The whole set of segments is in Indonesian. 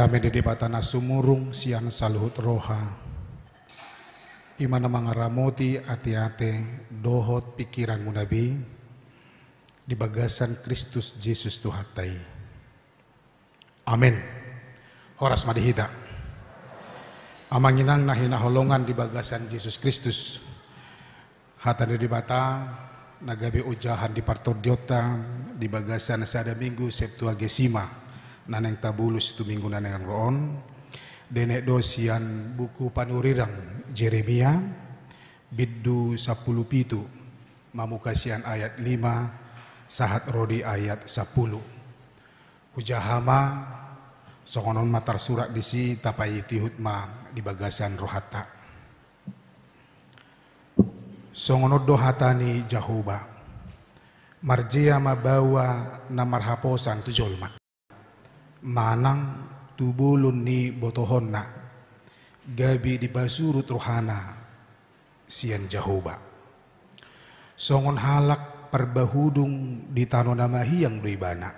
Dame de batana sumurung sian saluhut roha. Imana mangaramoti ate-ate dohot pikiran munabi di bagasan Kristus Yesus Tuhatai. Amin. Horas madihita. Amanginang nahina holongan di bagasan Yesus Kristus. Hata di bata nagabi ujahan di partordiota di bagasan sada minggu Septuagesima naneng tabulus tu minggu naneng roon. Denek dosian buku panurirang Jeremia biddu 10 pitu mamukasian ayat 5 sahat rodi ayat 10 hujahama songonon matar surat disi tapai tihutma di bagasan rohata songonod dohatani Jahoba marjia mabawa namarhaposan tujolma manang tubulun ni botohonna gabi di basurut rohana sian Jahoba songon halak perbahudung di tano namahiyang doibana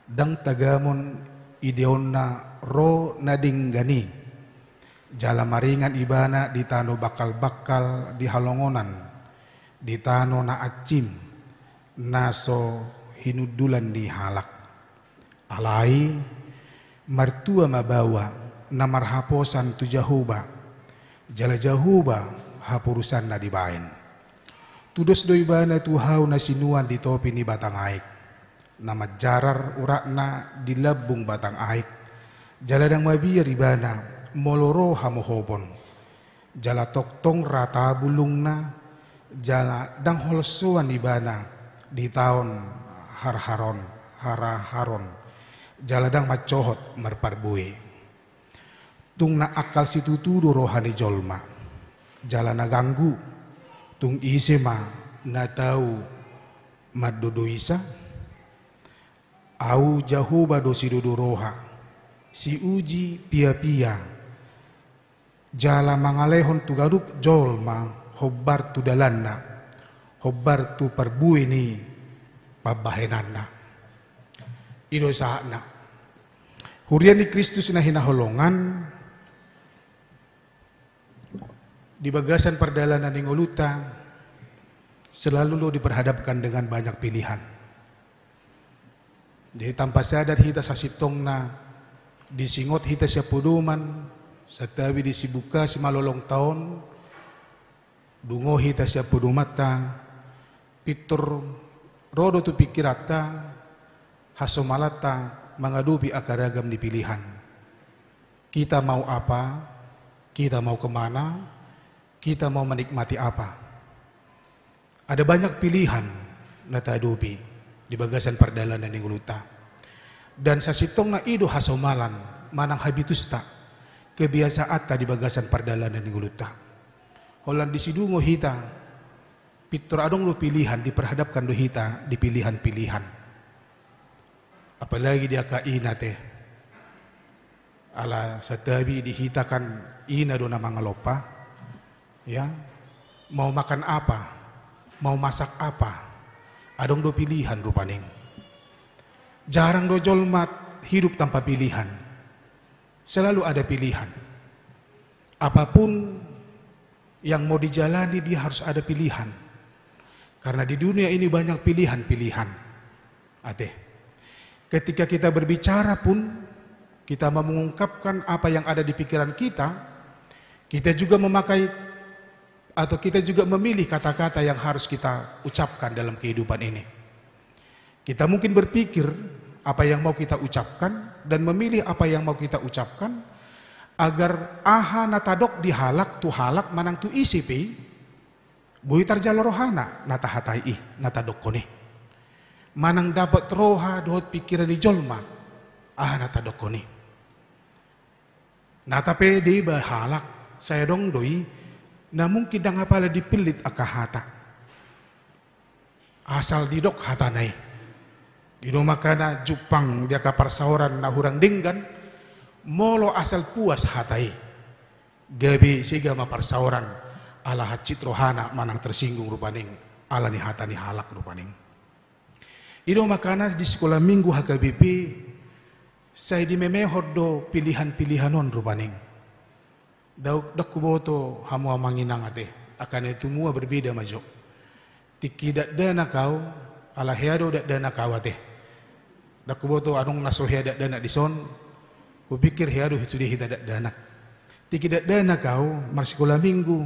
dang tagamon ideonna ro nadinggani jala maringan ibana di tano bakal-bakal di halongonan di tano na acim naso hinudulan di halak alai martua mabawa namar haposan tu Jahoba jala Jahoba hapurusan na dibain tudos doibana tu hau na sinuan di topi ni batang aik nama jarar urakna di labung batang aik jala dang mabiyar ibana moloro hamohobon jala toktong rata bulungna jala dang holsoan ibana di tahun haraharon jaladang macohot marparbue tung na akal situtudo rohani jolma jala naganggu tung isema na tau madodoisa au Jahoba dosi dodo roha si uji pia-pia jala mangalehon tu gaduk jolma hobbar tu dalanna hobbar tu parbue ni pabahenanna ino sahana hurian ni Kristus na hinaholongan di bagasan perdalanan ning uluta selalu lo diperhadapkan dengan banyak pilihan. Jadi tanpa sadar hita sasitong na disingot hita siya puduman satabi disibuka si malolong taon dungo hita siya pudumata pitur rodo tu pikirata hasomalata mengadupi akaragam di pilihan. Kita mau apa? Kita mau kemana? Kita mau menikmati apa? Ada banyak pilihan na tadupi di bagasan perdalanan ning uluta. Dan sasitong na ido hasomalan manang habitusta kebiasaan ta di bagasan perdalanan ning uluta. Holan disidungo hita pitur adong lo pilihan diperhadapkan do hita di pilihan-pilihan. Apalagi dia kaina teh ala satabi dihitakan ina do na mga lopa ya mau makan apa mau masak apa adong do pilihan rupaning jarang do jolmat hidup tanpa pilihan selalu ada pilihan apapun yang mau dijalani dia harus ada pilihan karena di dunia ini banyak pilihan-pilihan ate. Ketika kita berbicara pun, kita mengungkapkan apa yang ada di pikiran kita, kita juga memakai atau kita juga memilih kata-kata yang harus kita ucapkan dalam kehidupan ini. Kita mungkin berpikir apa yang mau kita ucapkan dan memilih apa yang mau kita ucapkan agar aha natadok dihalak tu halak manang tu isipi buitar jalorohana natahatai natadok kone. Manang dapat roha dohot pikiran di jolma nata dokoni nata pede bahalak saya dong doi na mungkin dang apala dipilit akahata asal didok hatanai dino makana jupang dia kaparsaoran na hurang dinggan molo asal puas hatai gabi siga maparsaoran ala hacit rohana manang tersinggung rupaning ala ni hatani halak rupaning. Ino makana di sekolah minggu HKBP Saya di memehor do pilihan-pilihan on rupaning. Dak kuboto hamu amanginang ate. Akan itu mua berbeda majo. Tikidak dana kau ala heado dak dana kau ate. Dak kuboto anong nasohia dak dana dison. Kupikir heado sudah hita dak dana. Tikidak dana kau marsikola minggu.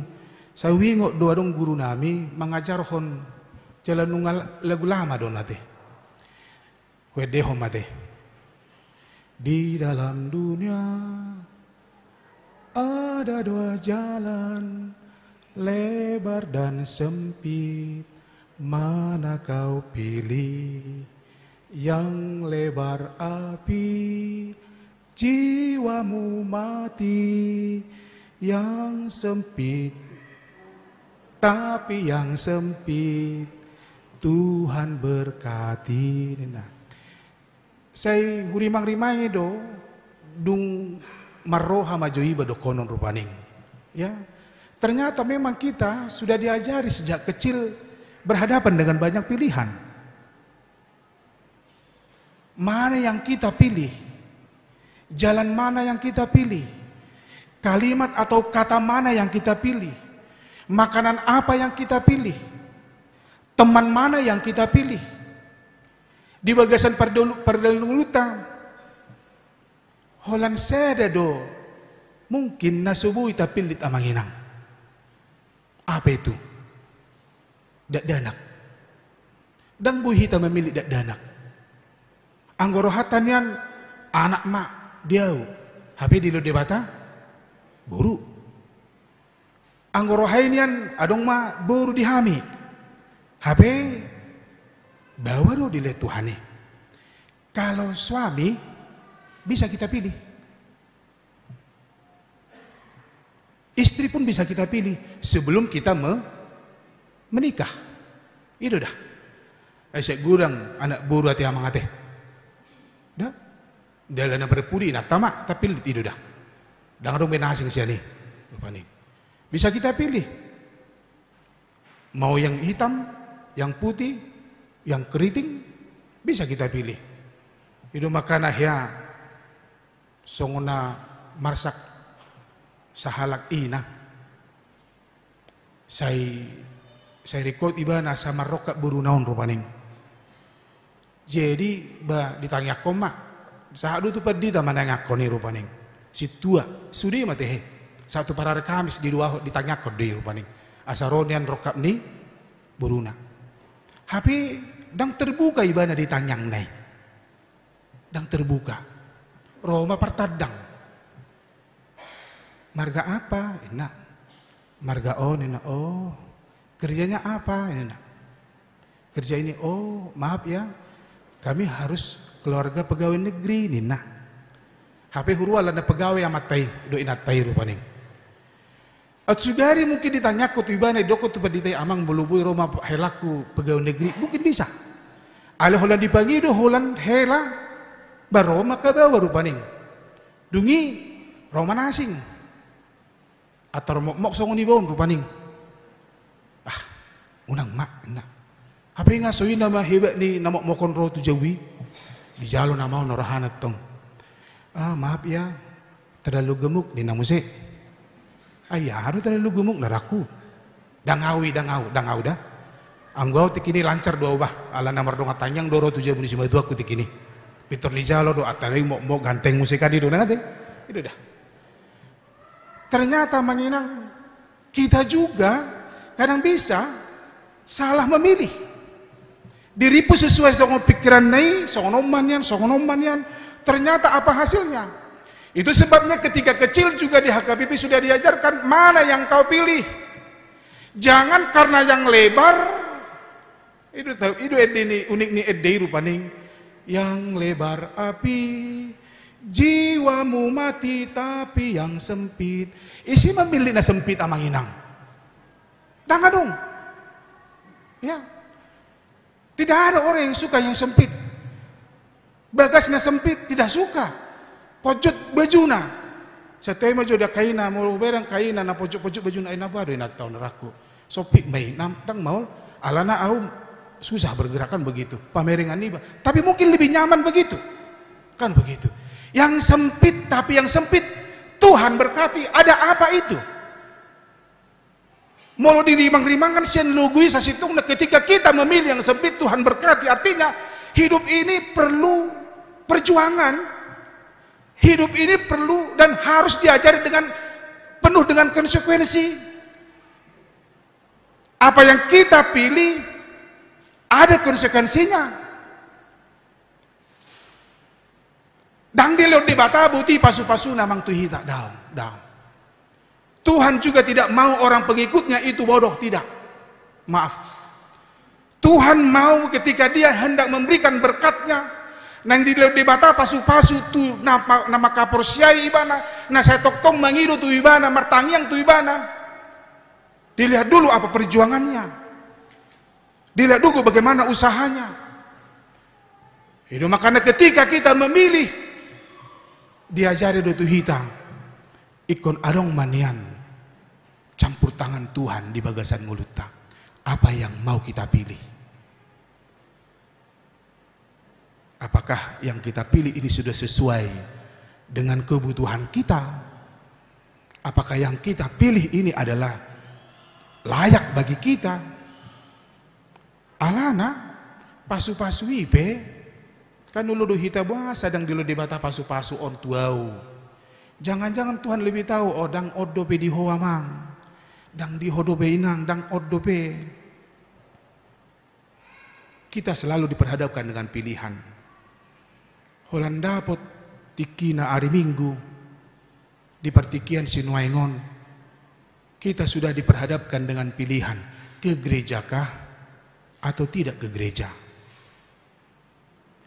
Saya wingok do adong guru nami mengajar hon jalan nungal lagu lama don ate. Wedehom ate. Di dalam dunia ada dua jalan, lebar dan sempit, mana kau pilih? Yang lebar api, jiwamu mati. Yang sempit, tapi yang sempit, Tuhan berkati. Nah, saya hurimang-rimang do dung maroha majoi bado konon rupaning. Ya, ternyata memang kita sudah diajari sejak kecil berhadapan dengan banyak pilihan. Mana yang kita pilih? Jalan mana yang kita pilih? Kalimat atau kata mana yang kita pilih? Makanan apa yang kita pilih? Teman mana yang kita pilih? Di bagasan pardaluluta holan seda do mungkin nasubuhi tapilit amanginang. Apa itu? Dak danak. Dang buhita memilih dak danak. Anggorohatan yan anak mak diau. Hape di lo debata buru. Anggorohain yan adong ma buru dihami. Hape bawa do dilihat Tuhane. Kalau suami bisa kita pilih, istri pun bisa kita pilih sebelum kita menikah. Itu dah. Saya gurang anak buru hati amang ate. Dah. Dalam berpudi nak tamak tapi itu dah. Dah dong benasing siani. Lupa nih. Bisa kita pilih. Mau yang hitam, yang putih, yang keriting, bisa kita pilih. Itu makana ya songona marsak sahalak ina. Saya record iba na sama rokat buru naon rupaning. Jadi ba ditanya koma sahadu tu padi taman yang akoni rupaning. Si tua sudi matehe. Satu para Kamis di dua ditanya kod di rupaning. Asaronian rokap ni buruna. Tapi dang terbuka ibana ditanyang nai. Dang terbuka. Roma pertadang. Marga apa? Enak. Marga on enak. Oh. Kerjanya apa? Enak. Kerja ini oh, maaf ya. Kami harus keluarga pegawai negeri nina. HP hurwa lana pegawai amatai do inatai rupaning. At sugari mungkin ditanya ko tu ibana doko tu paditay amang buluboy Roma helaku pegawai negeri mungkin bisa. Ale holan dipangido holan hela baroma kabawa rupaning. Dungi Roma nasing. Atau mok songon ibon rupaning. Ah, unang mak na. Apa nga soy na mahiba ni namok mokon ro tu jawi. Di jalo na mau norahanat tong. Ah, maaf ya. Terlalu gemuk di namuse. Ayah harus terlalu gemuk naraku. Dangawi dah. Anggo tikini lancar dua ubah. Ala namar dong atanyang doro tujuh bunyi dua aku tikini. Pitor lijalo do atari mau ganteng musika di dona nate. Itu dah. Ternyata manginang kita juga kadang bisa salah memilih. Diripu sesuai dengan pikiran nai, songonoman yan. Ternyata apa hasilnya? Itu sebabnya ketika kecil juga di HKBP sudah diajarkan mana yang kau pilih. Jangan karena yang lebar. Itu edeni unik ni edei rupaning. Yang lebar api, jiwamu mati tapi yang sempit. Isi memilih na sempit amang inang. Danga dong. Ya. Tidak ada orang yang suka yang sempit. Bagasnya sempit tidak suka. Pojok bajuna. Sa tema joda kaina mo berang kaina na pojok bajuna ina baru ina tahu neraku. Sopi mai namtang mau alana au susah bergerakan begitu. Pameringan ini. Tapi mungkin lebih nyaman begitu. Kan begitu. Yang sempit, tapi yang sempit Tuhan berkati. Ada apa itu? Mau dirimang-rimangan sian lugui sasitung ketika kita memilih yang sempit Tuhan berkati. Artinya hidup ini perlu perjuangan. Hidup ini perlu dan harus diajari dengan penuh dengan konsekuensi. Apa yang kita pilih ada konsekuensinya. Dang di laut di bata buti pasu-pasu namang tuhita daun. Tuhan juga tidak mau orang pengikutnya itu bodoh, tidak. Maaf. Tuhan mau ketika dia hendak memberikan berkatnya, nang di laut di bata pasu-pasu tu nama kaporsiai ibana, nah saya toktong mangido tu ibana, martangiang tu ibana. Dilihat dulu apa perjuangannya. Dilihat dulu bagaimana usahanya. Itu makanya ketika kita memilih diajari do tuhita ikon adong manian campur tangan Tuhan di bagasan mulutnya. Apa yang mau kita pilih? Apakah yang kita pilih ini sudah sesuai dengan kebutuhan kita? Apakah yang kita pilih ini adalah layak bagi kita? Alana pasu-pasu ipe kan dulu hita bahasa sedang dulu dibata pasu-pasu on tuau. Jangan-jangan Tuhan lebih tahu dang odope di hoamang, dang di hodope inang, dang odope. Kita selalu diperhadapkan dengan pilihan. Holanda pot tikina hari Minggu di pertikian Sinuaingon. Kita sudah diperhadapkan dengan pilihan ke gerejakah atau tidak ke gereja.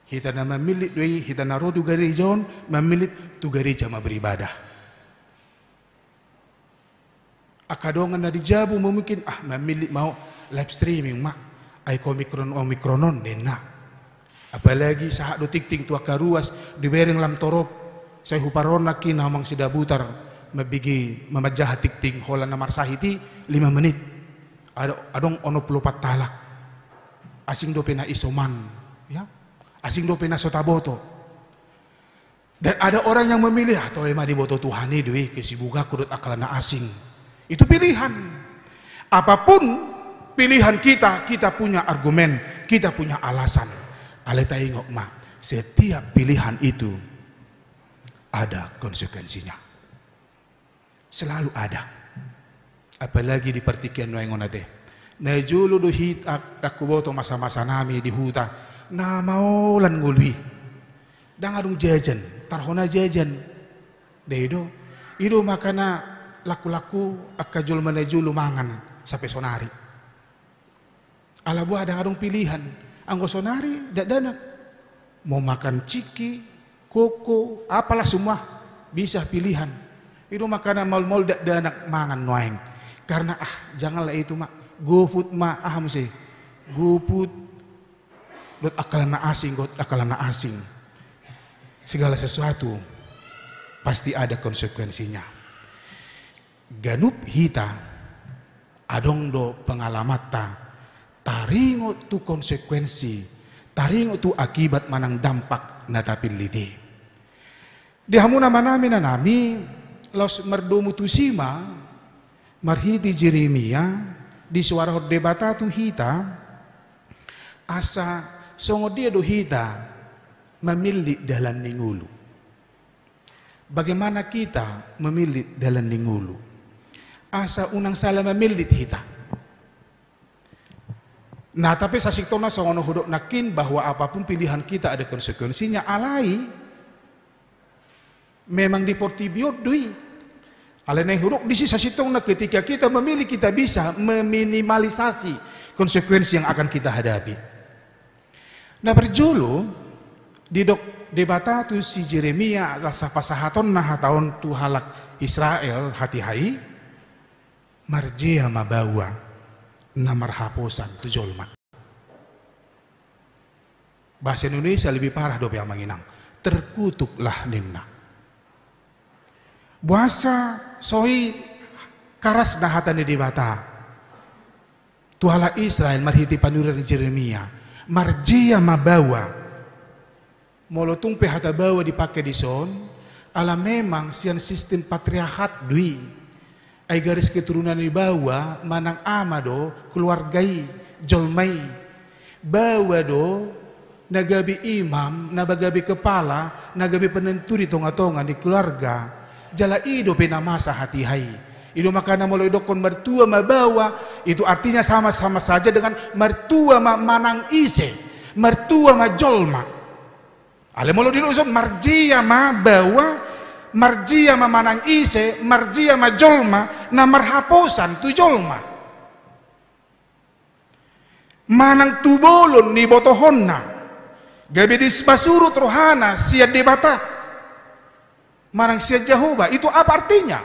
Kita na memilih doi, kita na rodu gerejaon, memilih tu gereja ma beribadah. Akadongan na dijabu mungkin memilih mau live streaming ay omikronon nena. Apalagi saat do tikting tua karuas di bereng lam torop, saya huparon laki namang sidabutar mabigi mamajah tikting hola na marsahiti 5 menit. Adong ono 24 talak. Asing do pena isoman, ya. Asing do pena sotaboto. Dan ada orang yang memilih atau emang diboto Tuhan ini kesibukan kudut akalana asing. Itu pilihan. Apapun pilihan kita, kita punya argumen, kita punya alasan. Aleta ingok setiap pilihan itu ada konsekuensinya. Selalu ada. Apalagi di pertikian noengon ate. Najulu do hit aku boto masa-masa nami di huta. Na maulan ngului dang adung jajan tarhona jajan dedo ido makana laku-laku akajul manajulu mangan sampai sonari ala buah adang adung pilihan anggo sonari dak danak mau makan ciki koko apalah semua bisa pilihan ido makana mal-mal dak danak mangan noeng karena janganlah itu GoFood mesti GoFood dot akalana asing. Segala sesuatu pasti ada konsekuensinya. Ganup hita adong do pengalamata taringo tu konsekuensi, taringo tu akibat manang dampak natapiliti. Di hamuna manami nanami los merdomu tusima marhiti Jeremia di suara debata tu hita asa songo dia do hita memilih dalam ningulu. Bagaimana kita memilih dalam ningulu? Asa unang salah memilih hita. Nah tapi sasiktona songono hudok nakin bahwa apapun pilihan kita ada konsekuensinya alai. Memang di portibiot dui. Alai hudok di sisa sitongna ketika kita memilih kita bisa meminimalisasi konsekuensi yang akan kita hadapi. Nah berjulu di debata tu si Jeremia asa pasahaton nah tahun tu halak Israel hati hai marjea mabawa namar haposan tu jolma. Bahasa Indonesia lebih parah do yang manginang terkutuklah ninna. Bahasa soi karas nah hatan di debata tu halak Israel marhiti panuran Jeremia marjia mabawa Molotung hata bawa dipakai di son, ala memang sian sistem patriarkat dui. Ai garis keturunan di bawah manang amado keluargai jolmai. Bawa do nagabi imam, nabagabi kepala, nagabi penentu di tonga-tonga di keluarga. Jala ido penamasa hati hai. Ido makana molo idokon mertua mabawa, itu artinya sama-sama saja dengan mertua manang ise, mertua jolma. Ale molo di usun marjia ma bawa, marjia ma manang ise, marjia ma jolma, na marhaposan tu jolma. Manang tubolon ni botohonna, gabi disbasurut rohana siad debata, manang siad Jehovah. Itu apa artinya?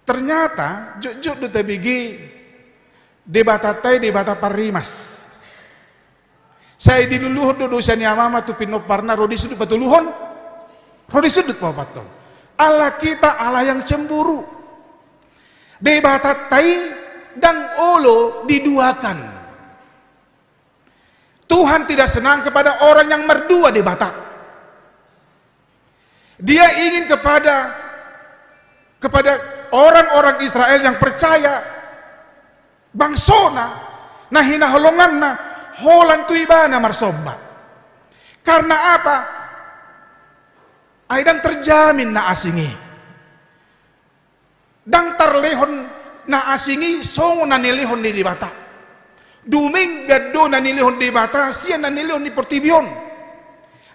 Ternyata juk do tabigi debata tai debata parimas. Saya diluluhun do dosa ni amama tu pinok parna rodi sudut patuluhon. Rodi sudut papaton. Allah kita Allah yang cemburu. Debata tai dan olo diduakan. Tuhan tidak senang kepada orang yang merdua debata. Dia ingin kepada orang-orang Israel yang percaya bangsona nah hina holonganna holan tu ibana marsobba. Karena apa? Aidang terjamin na asingi. Dang tarlehon na asingi songo na nilehon di bata. Duming gaddo na nilehon di bata, siya na nilehon di portibion.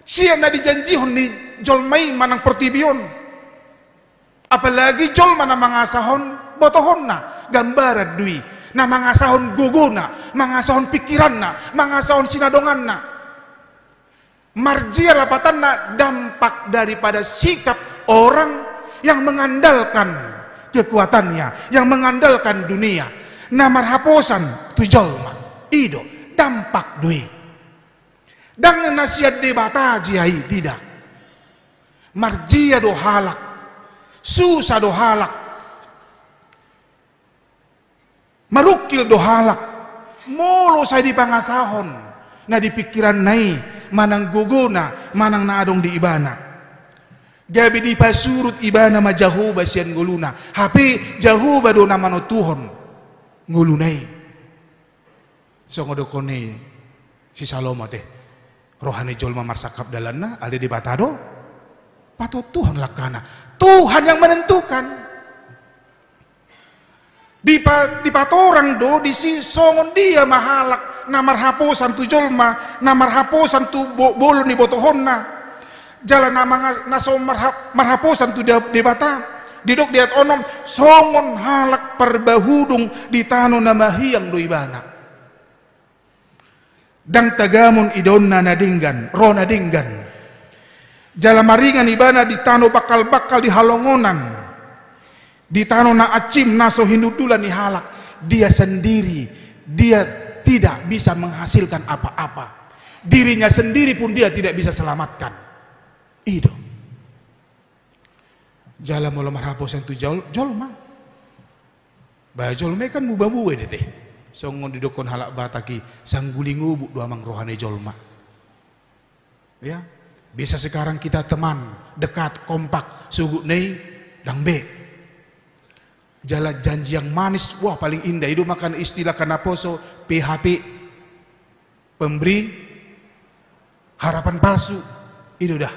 Siya na dijanjihon ni jolmai manang portibion. Apalagi jolma na mangasahon botohon na gambaran dui. Na mangasahon guguna, mangasahon pikiran na, mangasahon sinadongan na. Marjia lapatan na dampak daripada sikap orang yang mengandalkan kekuatannya, yang mengandalkan dunia. Na marhaposan tu jolma, ido, dampak dui. Dan nasihat debata jiai tidak. Marjia do halak, susah do halak. Marukil dohalak, molo saya di pangasahon, na di pikiran nai, manang guguna, manang naadong di ibana. Gabi di pasurut ibana ma Jahuba sian nguluna, hapi Jahuba do namano Tuhon ngulunai. So ngodokone si Salomo teh, rohani jolma marsakap dalanna, ada di batado, patut Tuhan lakana, Tuhan yang menentukan. Di patorang do di sisongon dia mahalak na marhaposan tu jolma na marhaposan tu bolon ni botohonna jalan na so marhaposan tu debata didok diat onom songon halak perbahudung di tano na mahiyang do ibana dang tagamon idonna nadinggan ro nadinggan jalan maringan ibana di tano bakal di halongonan di tanah na acim naso hindudulan ni halak dia sendiri dia tidak bisa menghasilkan apa-apa dirinya sendiri pun dia tidak bisa selamatkan ido jala mula marhaposan tu jolma bah jolma kan muba-muba deh teh songon didokon halak bataki sangguling ubuk dua mang rohane jolma ya bisa sekarang kita teman dekat kompak sugut nei dang be jalan janji yang manis, wah paling indah. Itu makan istilah karena poso PHP, pemberi harapan palsu. Itu dah.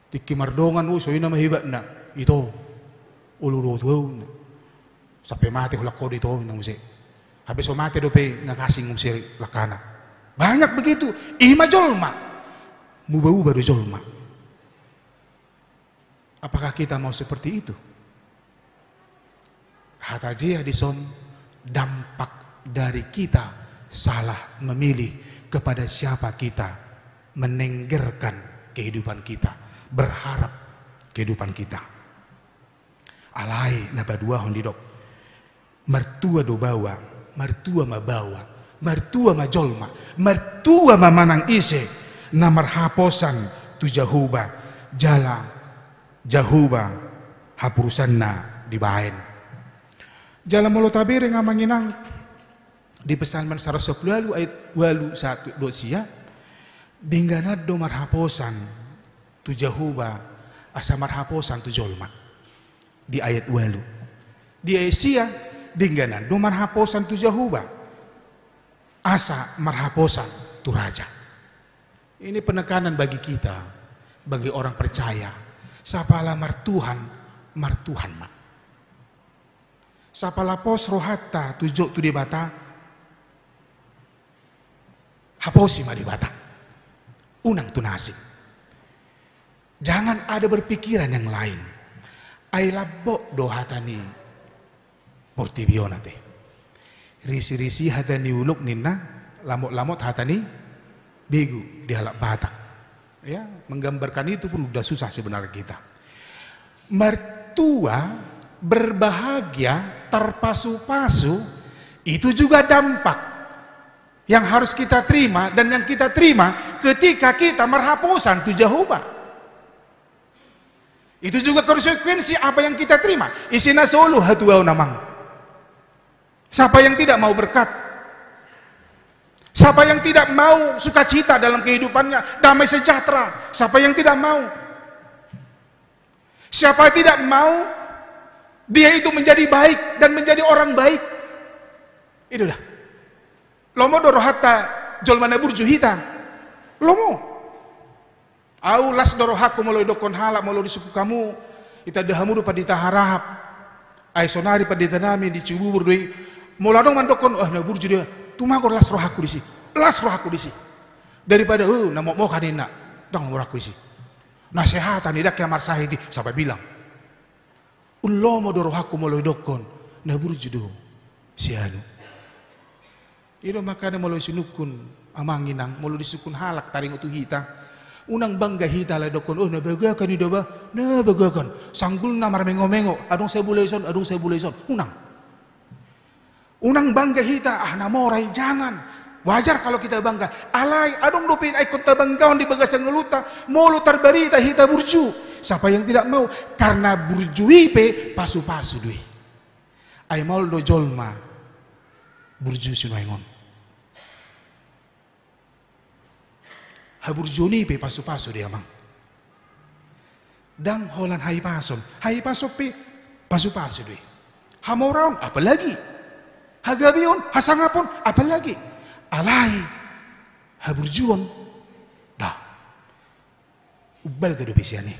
Tiki mardongan, so ini nama hebat nak. Itu ulu tuh, sampai mati hulak kode itu, nungsi. Habis so mati dope ngakasih ngumsir lakana. Banyak begitu. Ima jolma, mubau baru jolma. Apakah kita mau seperti itu? Hatajia dison dampak dari kita salah memilih kepada siapa kita menenggerkan kehidupan kita, berharap kehidupan kita. Alai naba dua hondidok, mertua do bawa, mertua ma bawa, mertua ma jolma, mertua ma manang ise, na marhaposan tu Jahuba, jala Jahuba hapurusanna dibaen. Jalan mulut tabir yang ngamanginang di pesan man 110 ayat 21 dosia Dingganad do marhaposan tu Jehovah asa marhaposan tu jolma. Di ayat 8. Di Asia dingganan do marhaposan tu Jehovah asa marhaposan tu raja. Ini penekanan bagi kita, bagi orang percaya. Sapala martuhan mak. Sapala pos rohatta tujo tu di bata haposi ma di bata. Unang tunasik. Jangan ada berpikiran yang lain. Ay labbo do hatani portibiona te. Risi-risi hatani uluk ninna, lamot-lamot hatani begu di halak batak. Ya, menggambarkan itu pun udah susah sebenarnya kita. Mertua berbahagia terpasu-pasu itu juga dampak yang harus kita terima dan yang kita terima ketika kita marhaposan tu Jehovah. Itu juga konsekuensi apa yang kita terima. Isina solo hatuau namang. Siapa yang tidak mau berkat? Siapa yang tidak mau sukacita dalam kehidupannya, damai sejahtera? Siapa yang tidak mau? Siapa yang tidak mau dia itu menjadi baik dan menjadi orang baik? Itu dah. Lomo doro hatta jolmana burju hita. Lomo. Au las doro haku molo dokon halak molo di suku kamu. Ita dahamudu padita harahap. Ai sonari padita nami di Cibubur doi. Molo dong mandokon na burju dia. Tumagor las rohaku di si. Las rohaku di si. Daripada na mau kanina. Dong rohaku di si. Nasihatan idak yang marsahidi sampai bilang. Ullomo doro haku molo dokon na burju do. Sianu. Iro makanya molo sinukun amanginang molo disukun halak taring utu hita. Unang bangga hita la dokon nabagakan ida ba nabagakan sanggul na marmengo-mengo adong saya buleson unang bangga hita namoray jangan wajar kalau kita bangga alay adong dopin ay konta banggaon di bagasan ngeluta molo tarbarita hita burju siapa yang tidak mau karena burjui pe pasu-pasu dui ay maul do jolma burju sinuengon haburjoni pe pasu-pasu dia mang. Dang holan hai pason pe pasu-pasu deh. Hamoraon apalagi. Hagabion hasangapon apalagi. Alai haburjuon dah. Ubal ke dopisiani.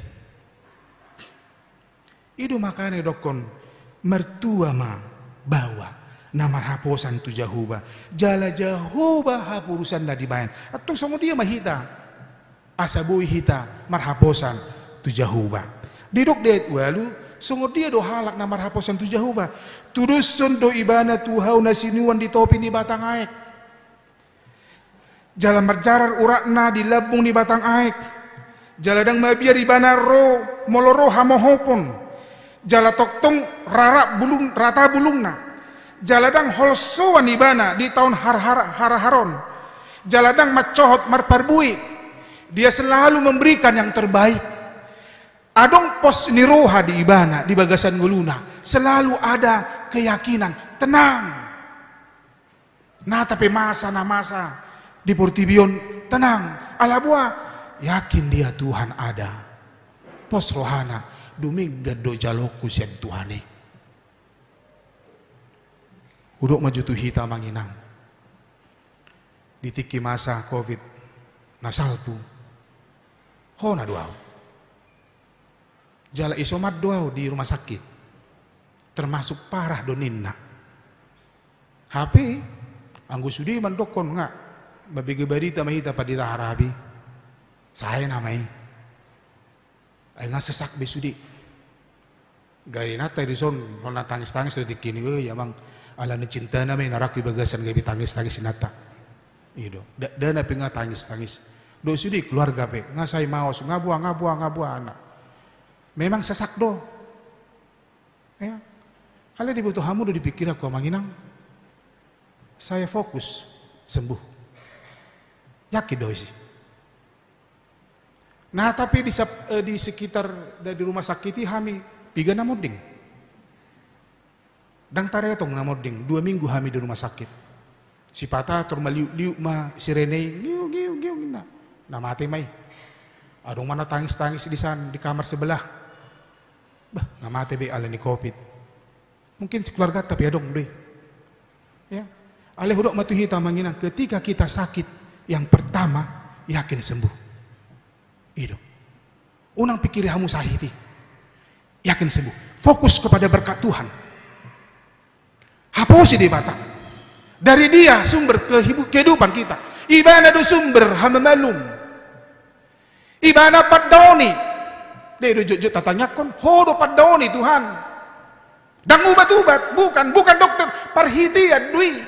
Itu makanya dokon mertua ma bawa nama haposan tu Jehovah jala Jehovah hapurusan la dibayan atau sama dia mahita asabui hita marhaposan tu Jehovah didok det walu sama dia do halak na marhaposan tu Jehovah tudusun do ibana tuhau nasinuan di topi di batang aek jala marjarar urakna di labung di batang aek jaladang mabiar ibana ro moloro hamohopon jala toktong rata bulungna jaladang holsoan ibana di tahun haraharon jaladang macohot marparbui dia selalu memberikan yang terbaik adong pos niroha di ibana di bagasan nguluna selalu ada keyakinan tenang nah tapi masa di Portibion tenang alabua yakin dia Tuhan ada pos rohana dumingga do jaloku siang Tuhane uduk maju tu hita manginang ditiki masa covid nasalpu hona doau jala isomat doau di rumah sakit termasuk parah doninna HP anggu sudi mandokon nga mabige barita mahita padita harabi saya namai ay nga sesak besudi gari nata rison nona tangis-tangis detik ini yamang ala na cinta na may naraki bagasan gabi tangis-tangis sinata. Ido. Dana pe nga tangis-tangis. Do sudi keluarga pe nga say maos ngabua anak. Memang sesak do. Ya. Ala dibutuh hamu do dipikir aku manginang. Saya fokus sembuh. Yakin do sih. Nah tapi di sekitar di rumah sakit kami piga na moding. Dang taretong na moding 2 minggu kami di rumah sakit. Si Pata tur maliuk-liuk ma si Rene giu na. na mati may. Adong mana tangis-tangis di sana, di kamar sebelah. Bah, na mati be ala ni COVID. Mungkin keluarga tapi adong deh. Ya. Ale hudok matuhita manginang ketika kita sakit yang pertama yakin sembuh. Itu. Unang pikir hamu sahiti. Yakin sembuh. Fokus kepada berkat Tuhan. Hapusi di mata. Dari dia sumber kehidupan kita. Ibana do sumber hamamalum. Ibana padoni. Dia do jujut tatanyakon. Hodo padoni Tuhan. Dan ubat-ubat. Bukan dokter. Parhitian dui.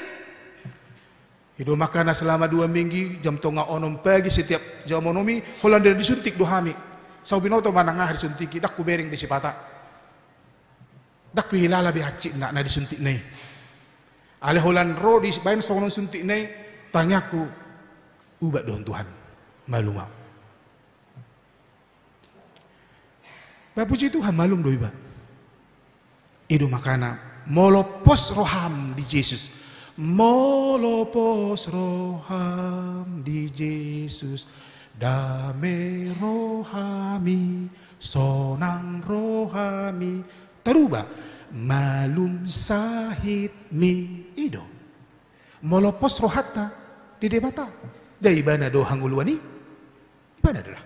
Hidup makana selama 2 minggu. Jam tonga onom pagi setiap jam onomi. Hollander disuntik dohami. Sau binoto manangah disuntiki. Dak ku bering di sipata. Dak ku hilala bihaci na disuntik nai. Ale holan ro di bayan songon suntik nai. Tanyaku. Ubat dohon Tuhan. Malu mau. Bapuji Tuhan malum doi ba. Idu makana molopos roham di Yesus. Molopos roham di Yesus. Dame rohami, sonang rohami. Taruba malum sahit mi ido. Molopos rohata di debata. Dai bana do hanguluani. Bana dah.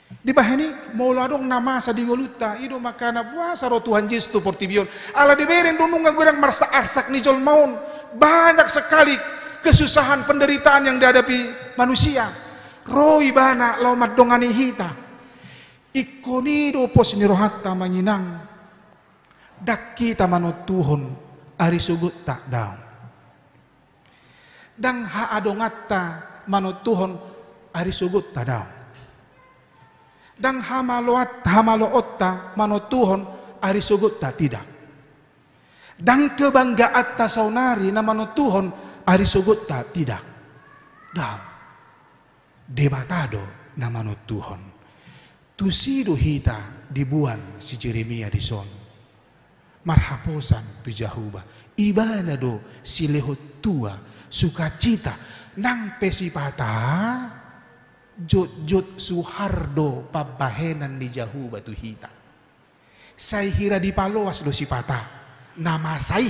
Di bahani maulah dong nama sa di ngoluta ido makana puasa ro Tuhan Yesus tu portibion ala diberen dunung ngagurang marsa arsak ni jol maun banyak sekali kesusahan penderitaan yang dihadapi manusia ro ibana lomat dongani hita ikonido pos ni rohatta manginang dak kita manut Tuhon ari sugut tak daw dang ha adongatta manut Tuhon ari sugut tak daw dang hamalootta manotuhon ari sugut ta tidak. Dang kebanggaan ta saunari na manotuhon ari sugut ta tidak. Dang debatado na manotuhon. Tusido hita dibuan si Jeremia di son. Marhaposan tu Jahuba. Ibana do si lehot tua sukacita nang pesipata jot Suhardo pabahenan di Jahu batu hita. Say hira di paloas do sipata. Nama say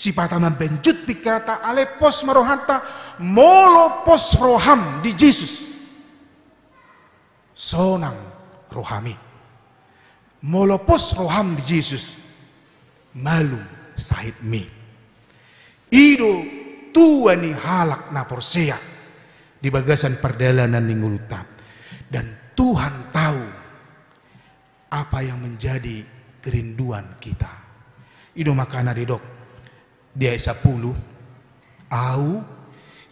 sipata membenjut pikrata alepos marohanta molopos roham di Yesus. Sonang rohami. Molopos roham di Yesus. Malum sahib mi. Ido tua ni halak na porsea. Di bagasan perjalanan ninguluta dan Tuhan tahu apa yang menjadi kerinduan kita. Ido makana didok dia 10 au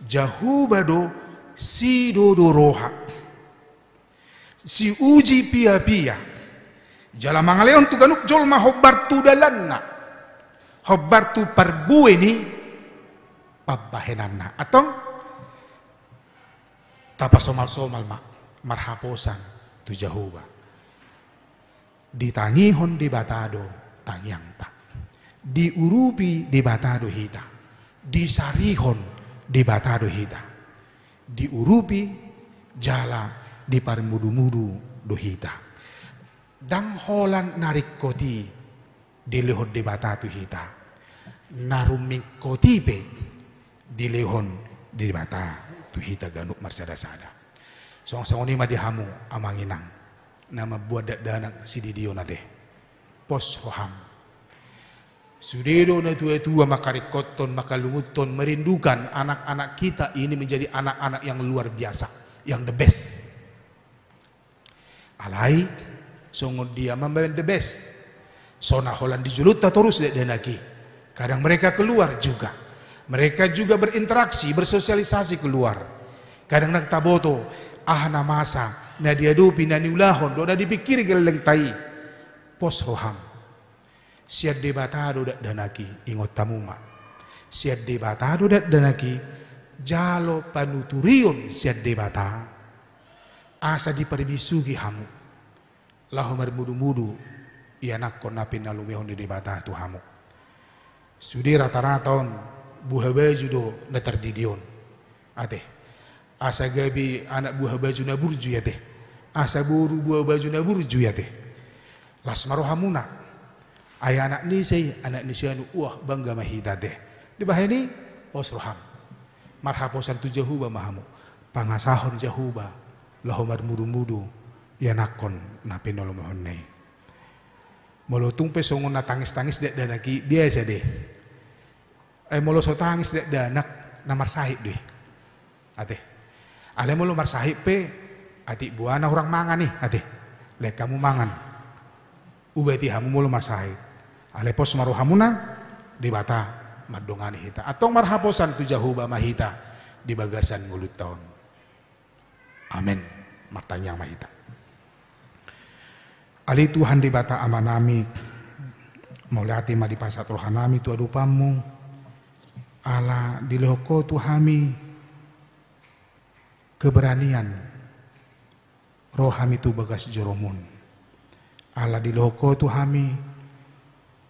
jahubado si dodo roha si uji pia-pia jala mangaleon tu ganuk jol ma hobbartu dalanna hobbartu parbueni pabbahenanna atau tapa somal-somal marhaposan tu Jahuba. Ditangihon di batado tangyang tak. Diurupi di batado hita. Disarihon di batado hita. Diurupi jala di parmudu-mudu do hita. Dang holan narik koti di lehon di batado hita. Naruming kotipe di lehon di batado. Hita ganuk marsada-sada. Song-song ni madihamu amanginang nama buat danak si didio nate. Pos roham. Sudedo na tua-tua makarikoton makalunguton merindukan anak-anak kita ini menjadi anak-anak yang luar biasa, yang the best. Alai songod dia membawa the best. Sona holan dijulut terus denaki. Kadang mereka keluar juga. Mereka juga berinteraksi, bersosialisasi keluar. Kadang nagtaboto, na masa, na diadupi, na niulahon, do na dipikir geleng tai. Pos roham. Siad debatado dat danaki, ingot tamuma. Siad debatado dat danaki, jalo panuturion siad debata. Asa diperbisugi hamu. Lahomar mudu-mudu, ianak kon napin nalumehon di debata tu hamu. Sudi rata-rata on, buhawe judo na terdidion. Ate, asa gabi anak buah baju na burju ya teh, asa buru buah baju na burju ya teh, las marohamuna ayah anak ni sianu bangga mahita teh di bahini pos roham marhaposan tu jahuba mahamu pangasahon jahuba lahomar mudu-mudu ya nakon napi nolomohon nei molotung pe songon na tangis-tangis dek danaki biasa deh molo so tangis dek danak namar sahib deh ate ale molo mar sahib pe ati buana orang mangan nih ate lek kamu mangan ubati hamu molo mar sahib ale pos marohamuna di bata madongani hita atau marhaposan tu jahuba mahita di bagasan ngulut tahun amin martanya mahita ali Tuhan di bata amanami maulati ma di pasat rohanami tu adupamu ala di lehoko tuhami keberanian rohami tu bagas joromun ala di lehoko tuhami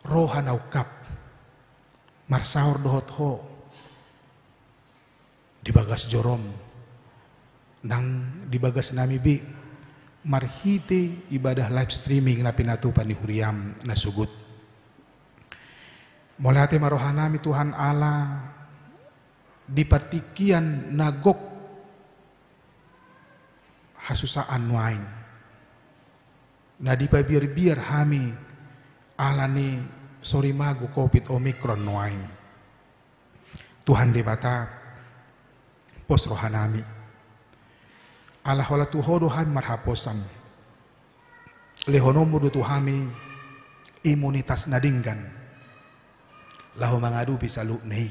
rohan aukap marsaur dohot ho di bagas jorom nang di bagas nami bi marhite ibadah live streaming na pinatu panihuriam na sugut molate marohanami Tuhan Allah di partikian nagok hasusaan nuain na di pabiar-biar hami alani sorry magu COVID Omicron nuain Tuhan di bata pos rohanami Allah wala tuhodo hami marhaposan lehonomu do tuhami imunitas nadinggan lahu mangadu bisa luknei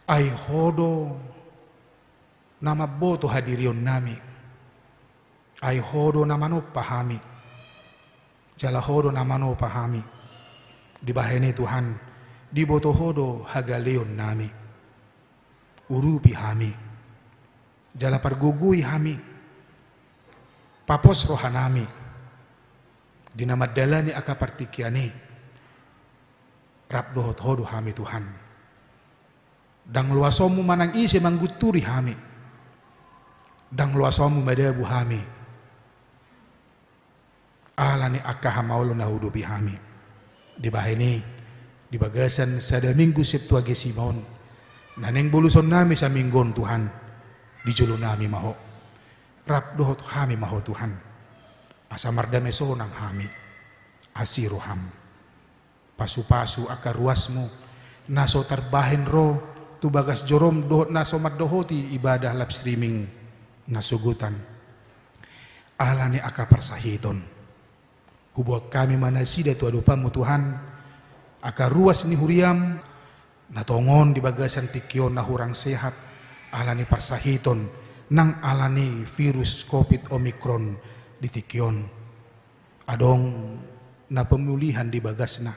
ay hodo nama boto hadirion nami ay hodo namano pahami jala hodo namano pahami di bahene Tuhan di boto hodo hagaleon nami urupi hami jala pargugui hami papos rohanami di nama dalani aka partikiani rap dohot hodo hami Tuhan dang luasomu manang isi mangguturi hami dang luasomu madabu hami alani aka hamaulo nahudupi hami di bahini di bagasan sada minggu Sabtu age Simon naneng buluson nami sa minggon Tuhan di jolo nami maho rap dohot hami maho Tuhan asa mardame sonang hami asiroham pasu-pasu aka ruasmu naso tarbahin ro tu bagas jorom dohot naso maddohoti ibadah live streaming nasugutan alani aka parsahiton hubuak kami manasida tu adupamu Tuhan aka ruas ni huriam natongon di bagasan tikion na hurang sehat alani parsahiton nang alani virus COVID Omicron di tikion adong na pemulihan di bagasna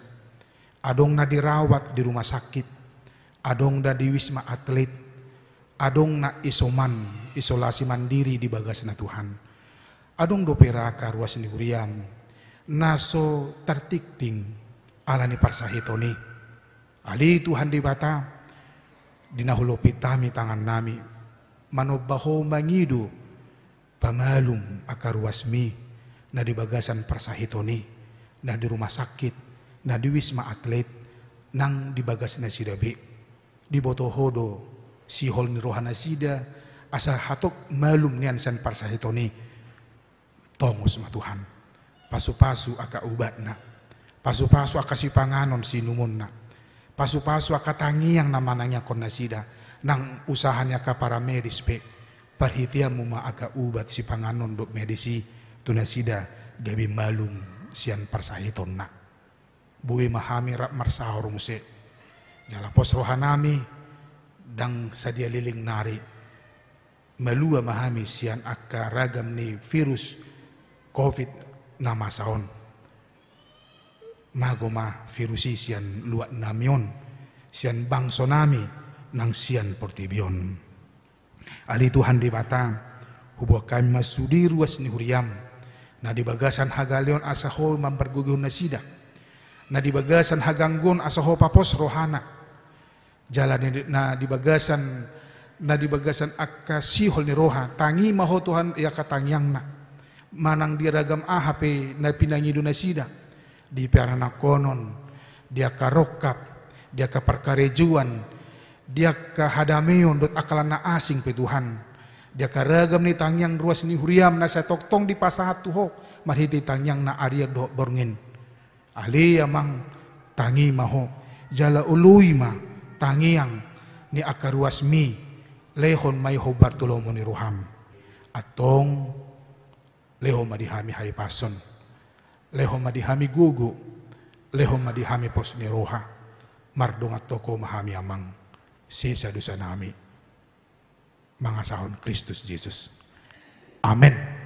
adong na dirawat di rumah sakit adong na di wisma atlet adong na isolasi mandiri di bagasna Tuhan adong do peraka ruas ni huriam naso tertikting alani parsahitoni ali Tuhan di bata dinahulupit tami tangan nami manobaho mangidu pamalum akaruasmi na di bagasan parsahitoni na di rumah sakit na di wisma atlet nang di bagas na sidabi di botohodo sihol ni rohana sida asa hatok malum nian san parsahitoni tongos ma Tuhan pasu-pasu aka ubat na pasu-pasu aka sipanganon sinumon na pasu-pasu aka tangi yang namananya konasida nang usahanya ka para medis pe parhitiam muma aka ubat si panganon dok medisi tunasida gabi malum sian parsahiton na buwi mahami rap marsahorong se jala pos rohanami dang sadia liling nari malua mahami sian aka ragam ni virus COVID na masaon magoma virusi sian luat namion sian bangso nami nang sian portibion ali Tuhan di bata hubuak kami masudi ruas ni huriam na di bagasan hagaleon asaho mampergugun na sida na di bagasan haganggon asaho papos rohana jalan na di bagasan na di bagasan akka sihol ni roha tangi maho Tuhan ia katangyang na manang diragam ahape na pinangido na sida di piarana konon dia karokap dia kaparkarejuan dia kahadameon dot akalan na asing pe Tuhan dia karagam ni tangyang ruas ni huriam na sa toktong di pasahat tuho marhiti tangyang na Arya do borngin ali amang tangi maho jala ului ma tangiang ni akaruas mi lehon may ho Bartolomo ni Ruham atong lehon madihami hay pason lehon madihami gugu lehon madihami pos ni roha mardong at toko mahami amang sisa dosa nami mga sahon Kristus Jesus. Amen.